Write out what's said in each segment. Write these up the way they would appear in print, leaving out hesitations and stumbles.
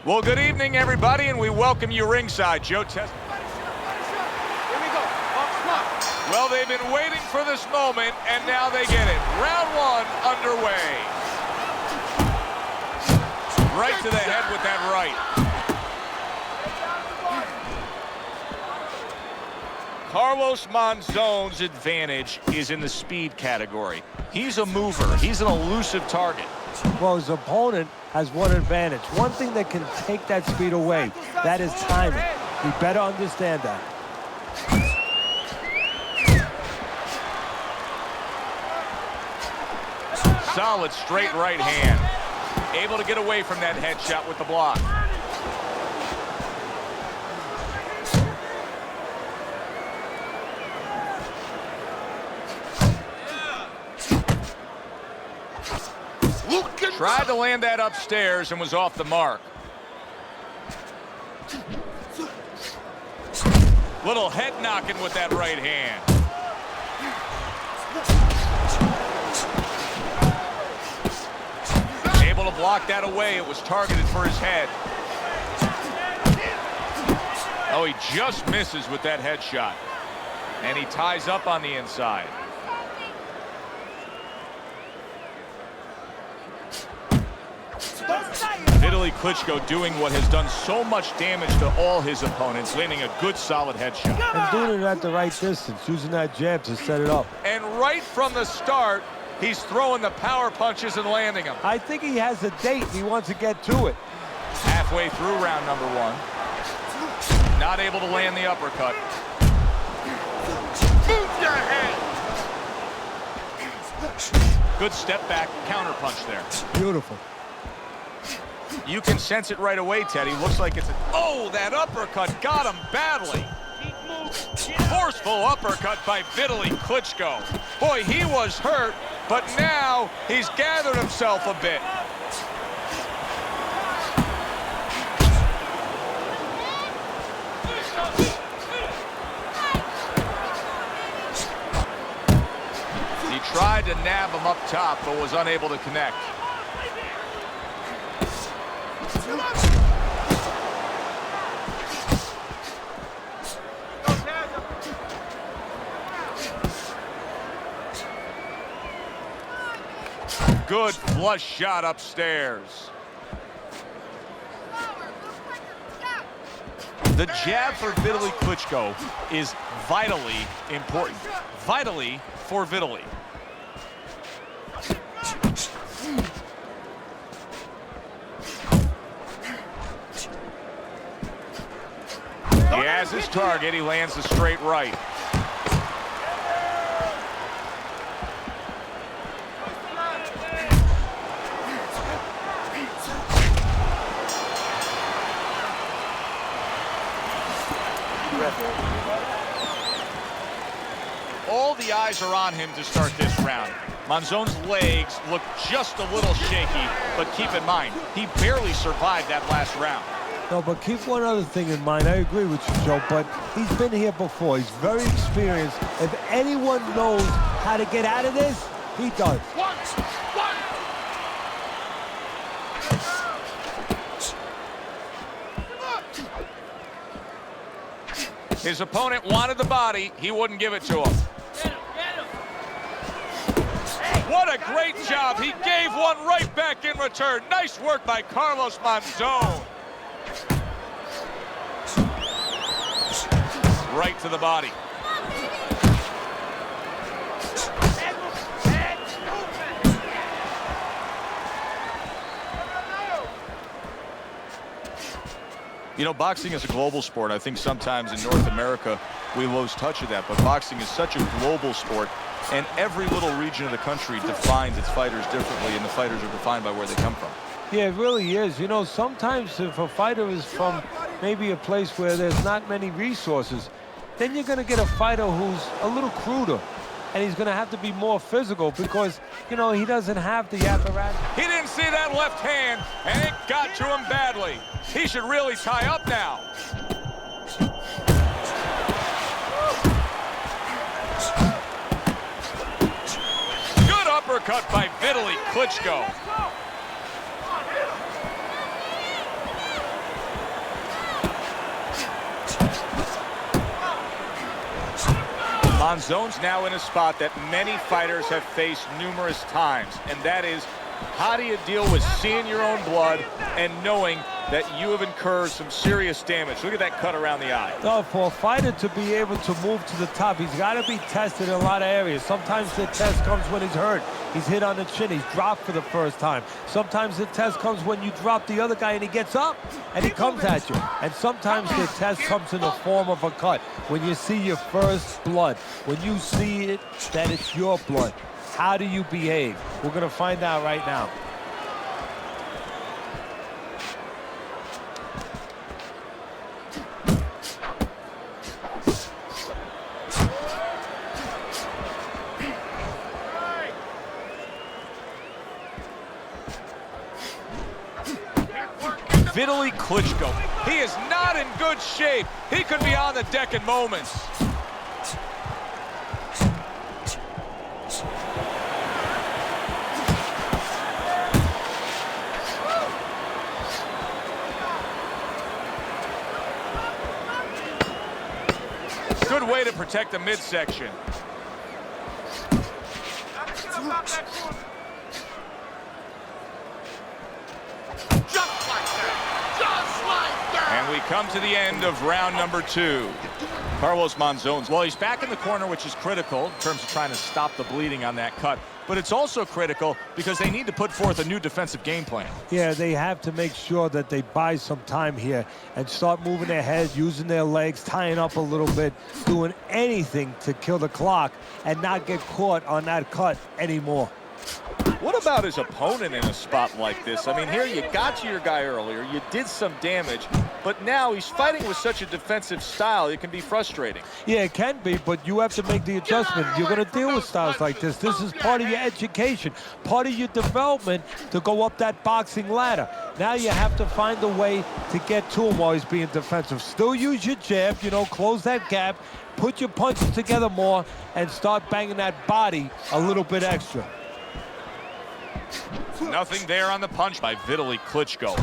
Well, good evening, everybody, and we welcome you ringside. Joe Test. Here we go. Well, they've been waiting for this moment, and now they get it. Round one underway. Right to the head with that right. Carlos Monzon's advantage is in the speed category. He's a mover. He's an elusive target. Well, his opponent has one advantage. One thing that can take that speed away, that is timing. You better understand that. Solid straight right hand. Able to get away from that headshot with the block. Tried to land that upstairs and was off the mark. Little head knocking with that right hand. Able to block that away. It was targeted for his head. Oh, he just misses with that headshot. And he ties up on the inside. Vitali Klitschko doing what has done so much damage to all his opponents, landing a good solid headshot. And doing it at the right distance, using that jab to set it up. And right from the start, he's throwing the power punches and landing them. I think he has a date. He wants to get to it. Halfway through round number one. Not able to land the uppercut. Move your head. Good step back counter punch there. Beautiful. You can sense it right away, Teddy. Looks like it's a... Oh, that uppercut got him badly. Forceful uppercut by Vitali Klitschko. Boy, he was hurt, but now he's gathered himself a bit. He tried to nab him up top, but was unable to connect. Good flush shot upstairs. The jab for Vitali Klitschko is vitally important. Vitally for Vitali. He has his target. He lands the straight right. All the eyes are on him to start this round. Monzon's legs look just a little shaky, but keep in mind, he barely survived that last round. No, but keep one other thing in mind. I agree with you, Joe, but he's been here before. He's very experienced. If anyone knows how to get out of this, he does. His opponent wanted the body. He wouldn't give it to him. What a great job. He gave one right back in return. Nice work by Carlos Monzon. Right to the body. You know, boxing is a global sport. I think sometimes in North America we lose touch of that, but boxing is such a global sport, and every little region of the country defines its fighters differently, and the fighters are defined by where they come from. Yeah, it really is. You know, sometimes if a fighter is from maybe a place where there's not many resources, then you're going to get a fighter who's a little cruder, and he's going to have to be more physical because, you know, he doesn't have the apparatus. He didn't see that left hand, and it got to him badly. He should really tie up now. Good uppercut by Vitali Klitschko. Monzon's now in a spot that many fighters have faced numerous times, and that is, how do you deal with seeing your own blood and knowing that you have incurred some serious damage? Look at that cut around the eye. No, for a fighter to be able to move to the top, he's got to be tested in a lot of areas. Sometimes the test comes when he's hurt. He's hit on the chin. He's dropped for the first time. Sometimes the test comes when you drop the other guy and he gets up and he comes at you. And sometimes the test comes in the form of a cut. When you see your first blood, when you see it, that it's your blood. How do you behave? We're going to find out right now. Vitali Klitschko, he is not in good shape. He could be on the deck in moments. Good way to protect the midsection. And we come to the end of round number 2. Carlos Monzon, well, he's back in the corner, which is critical in terms of trying to stop the bleeding on that cut. But it's also critical because they need to put forth a new defensive game plan. Yeah, they have to make sure that they buy some time here and start moving their head, using their legs, tying up a little bit, doing anything to kill the clock and not get caught on that cut anymore. What about his opponent in a spot like this? I mean, here you got to your guy earlier, you did some damage, but now he's fighting with such a defensive style, it can be frustrating. Yeah, it can be, but you have to make the adjustment. You're going to deal with styles like this. This is part of your education, part of your development to go up that boxing ladder. Now you have to find a way to get to him while he's being defensive. Still use your jab, you know, close that gap, put your punches together more, and start banging that body a little bit extra. Nothing there on the punch by Vitali Klitschko.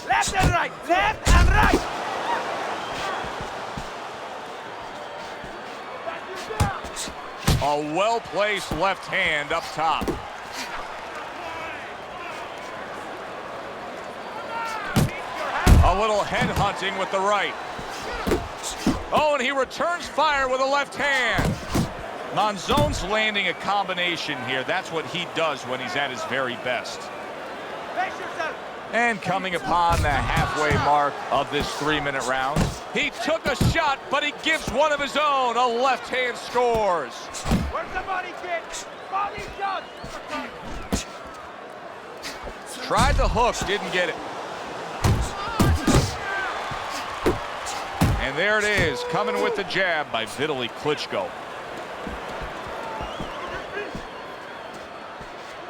Left and right, left and right. A well-placed left hand up top. A little head hunting with the right. Oh, and he returns fire with a left hand. Monzon's landing a combination here. That's what he does when he's at his very best. And coming upon the halfway mark of this 3-minute round, he took a shot, but he gives one of his own. A left hand scores. Where's the body kick? Body shot. Tried the hook, didn't get it. And there it is, coming with the jab by Vitali Klitschko.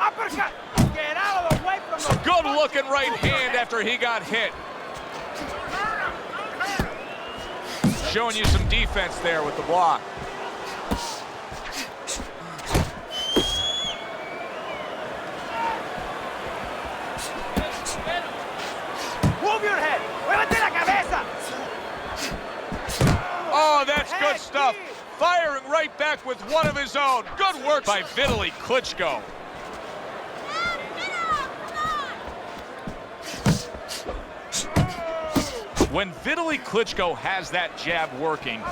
Uppercut! Get out of the way from the... Good looking right hand after he got hit. Showing you some defense there with the block. Move your head! Muévete la cabeza! Oh, that's good stuff. Firing right back with one of his own. Good work by Vitali Klitschko. When Vitali Klitschko has that jab working,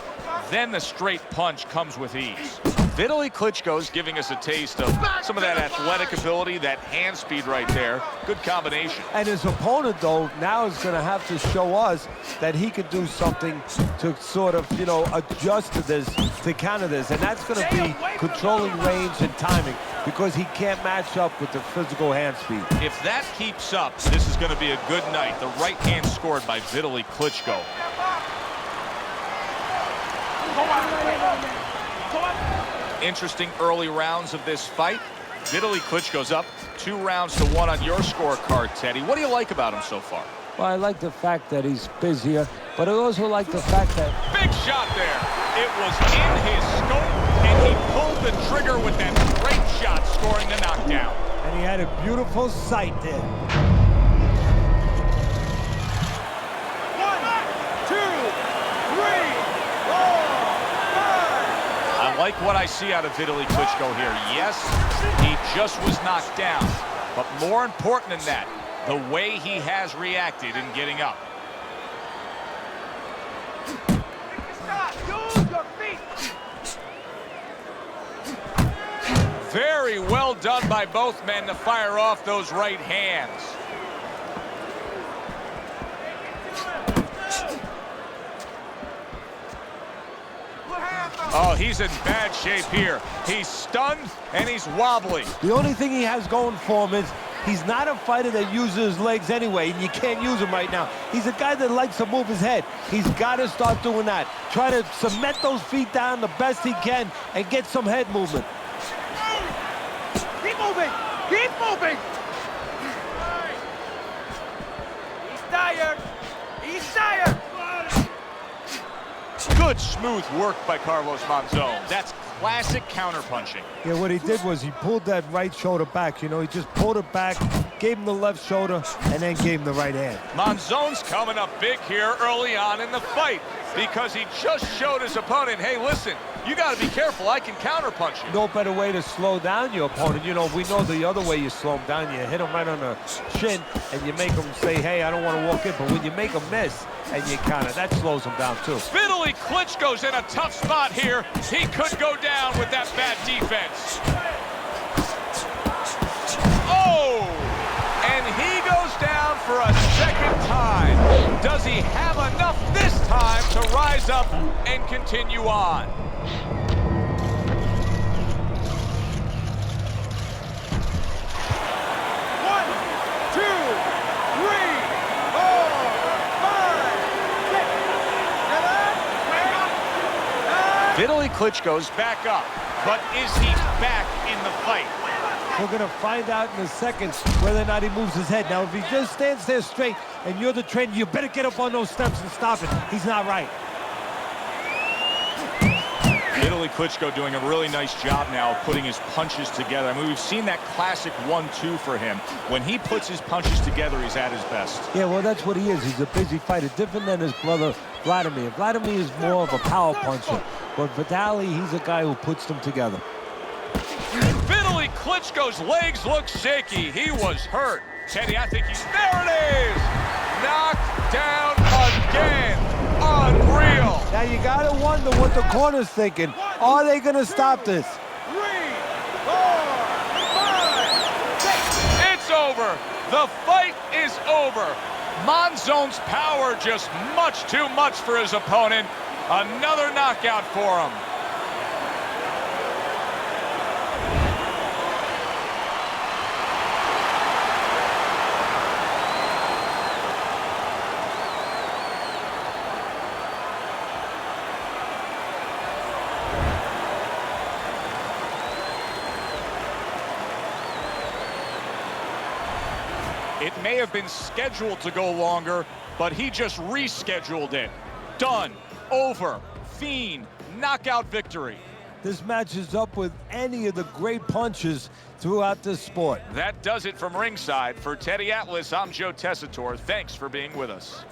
then the straight punch comes with ease. Vitali Klitschko's giving us a taste of some of that athletic ability, that hand speed right there. Good combination. And his opponent, though, now is going to have to show us that he could do something to sort of, you know, adjust to this, to counter this. And that's going to be controlling range and timing, because he can't match up with the physical hand speed. If that keeps up, this is going to be a good night. The right hand scored by Vitali Klitschko. Interesting early rounds of this fight. Vitali Klitschko's up 2-1 on your scorecard, Teddy. What do you like about him so far? Well, I like the fact that he's busier, but I also like the fact that... Big shot there. It was in his scope, and he pulled the trigger with that great shot, scoring the knockdown. And he had a beautiful sight there. what I see out of Vitali Klitschko here. Yes, he just was knocked down. But more important than that, the way he has reacted in getting up. Use your feet. Very well done by both men to fire off those right hands. Oh, he's in bad shape here. He's stunned and he's wobbly. The only thing he has going for him is he's not a fighter that uses his legs anyway, and you can't use him right now. He's a guy that likes to move his head. He's got to start doing that. Try to cement those feet down the best he can and get some head movement. Keep moving. Keep moving. He's tired. He's tired. Good smooth work by Carlos Monzon. That's classic counterpunching. Yeah, what he did was he pulled that right shoulder back. You know, he just pulled it back, gave him the left shoulder, and then gave him the right hand. Monzon's coming up big here early on in the fight because he just showed his opponent, hey, listen, you got to be careful. I can counterpunch you. No better way to slow down your opponent. You know, we know the other way you slow him down. You hit him right on the chin, and you make him say, hey, I don't want to walk in. But when you make him miss and you counter, that slows him down, too. Vitali Klitschko's in a tough spot here. He could go down with that bad defense. Oh! And he goes down for a second time. Does he have enough this time to rise up and continue on? Vitali Klitschko's back up, but is he back in the fight? We're going to find out in a second whether or not he moves his head. Now, if he just stands there straight and you're the trainer, you better get up on those steps and stop it. He's not right. Vitali Klitschko doing a really nice job now of putting his punches together. I mean, we've seen that classic 1-2 for him. When he puts his punches together, he's at his best. Yeah, well, that's what he is. He's a busy fighter, different than his brother, Vladimir. Vladimir is more of a power puncher, but Vitali, he's a guy who puts them together. Vitali Klitschko's legs look shaky. He was hurt. Teddy, I think he's... There it is! Knocked down again. Unreal. Now, you got to wonder what the corner's thinking. Are they going to stop this? 3, 4, 5, 6. It's over. The fight is over. Monzon's power just much too much for his opponent. Another knockout for him. It may have been scheduled to go longer, but he just rescheduled it. Done. Over. Fiend. Knockout victory. This matches up with any of the great punches throughout this sport. That does it from ringside. For Teddy Atlas, I'm Joe Tessitore. Thanks for being with us.